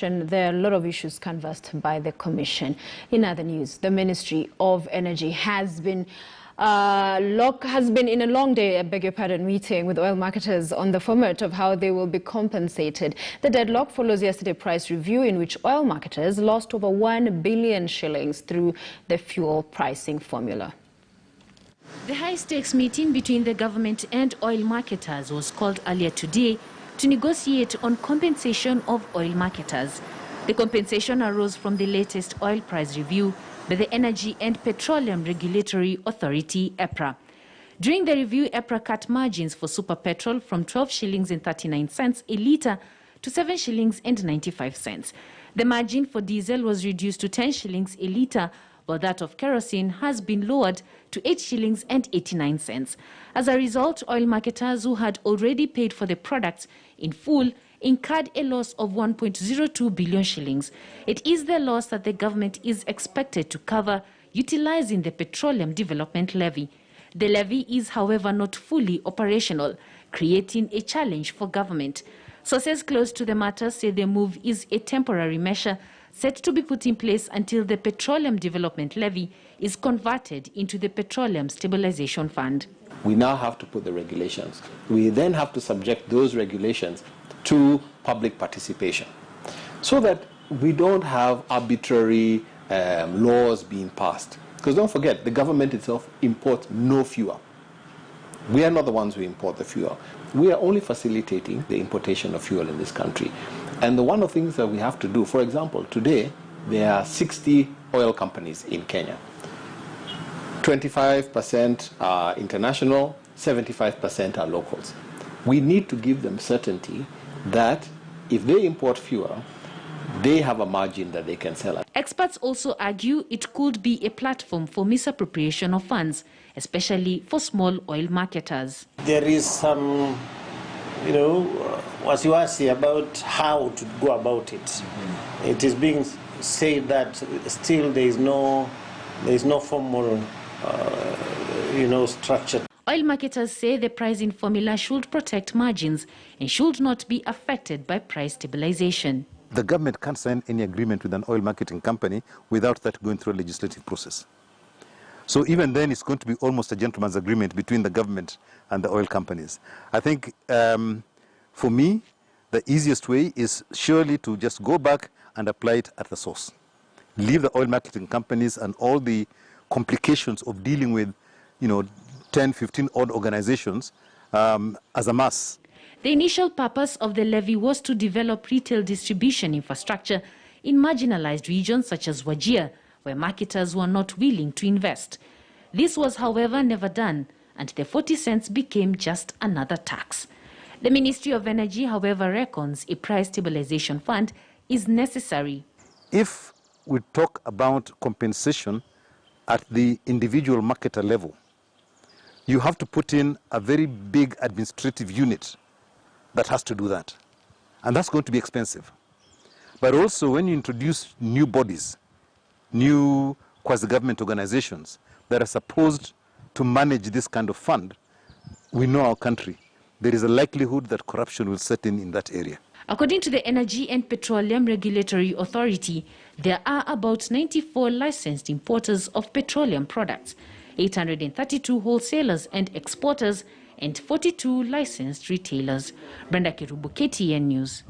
There are a lot of issues canvassed by the Commission. In other news, the Ministry of Energy has been in a long day, meeting with oil marketers on the format of how they will be compensated. The deadlock follows yesterday's price review in which oil marketers lost over 1 billion shillings through the fuel pricing formula. The high-stakes meeting between the government and oil marketers was called earlier today to negotiate on compensation of oil marketers. The compensation arose from the latest oil price review by the Energy and Petroleum Regulatory Authority, EPRA. During the review, EPRA cut margins for super petrol from 12 shillings and 39 cents a litre to 7 shillings and 95 cents. The margin for diesel was reduced to 10 shillings a litre, while that of kerosene has been lowered to 8 shillings and 89 cents. As a result, oil marketers who had already paid for the products in full incurred a loss of 1.02 billion shillings. It is the loss that the government is expected to cover utilizing the Petroleum Development Levy. The levy is, however, not fully operational, creating a challenge for government. Sources close to the matter say the move is a temporary measure set to be put in place until the Petroleum Development Levy is converted into the Petroleum Stabilization Fund. We now have to put the regulations. We then have to subject those regulations to public participation so that we don't have arbitrary laws being passed. Because don't forget, the government itself imports no fuel. We are not the ones who import the fuel. We are only facilitating the importation of fuel in this country. And one of the things that we have to do, for example, today there are 60 oil companies in Kenya. 25% are international, 75% are locals. We need to give them certainty that if they import fuel, they have a margin that they can sell at. Experts also argue it could be a platform for misappropriation of funds, especially for small oil marketers. There is some, wasiwasi about how to go about it. It is being said that still there is no formal, structure. Oil marketers say the pricing formula should protect margins and should not be affected by price stabilization. The government can't sign any agreement with an oil marketing company without that going through a legislative process. So even then, it's going to be almost a gentleman's agreement between the government and the oil companies. I think, for me, the easiest way is surely to just go back and apply it at the source. Leave the oil marketing companies and all the complications of dealing with, 10, 15 odd organizations as a mass. The initial purpose of the levy was to develop retail distribution infrastructure in marginalized regions such as Wajir, where marketers were not willing to invest. This was, however, never done, and the 40 cents became just another tax. The Ministry of Energy, however, reckons a price stabilization fund is necessary. If we talk about compensation at the individual marketer level, you have to put in a very big administrative unit that has to do that. And that's going to be expensive. But also when you introduce new bodies, new quasi-government organizations that are supposed to manage this kind of fund, we know our country. There is a likelihood that corruption will set in that area. According to the Energy and Petroleum Regulatory Authority, there are about 94 licensed importers of petroleum products, 832 wholesalers and exporters, and 42 licensed retailers. Brenda Kirubu, KTN News.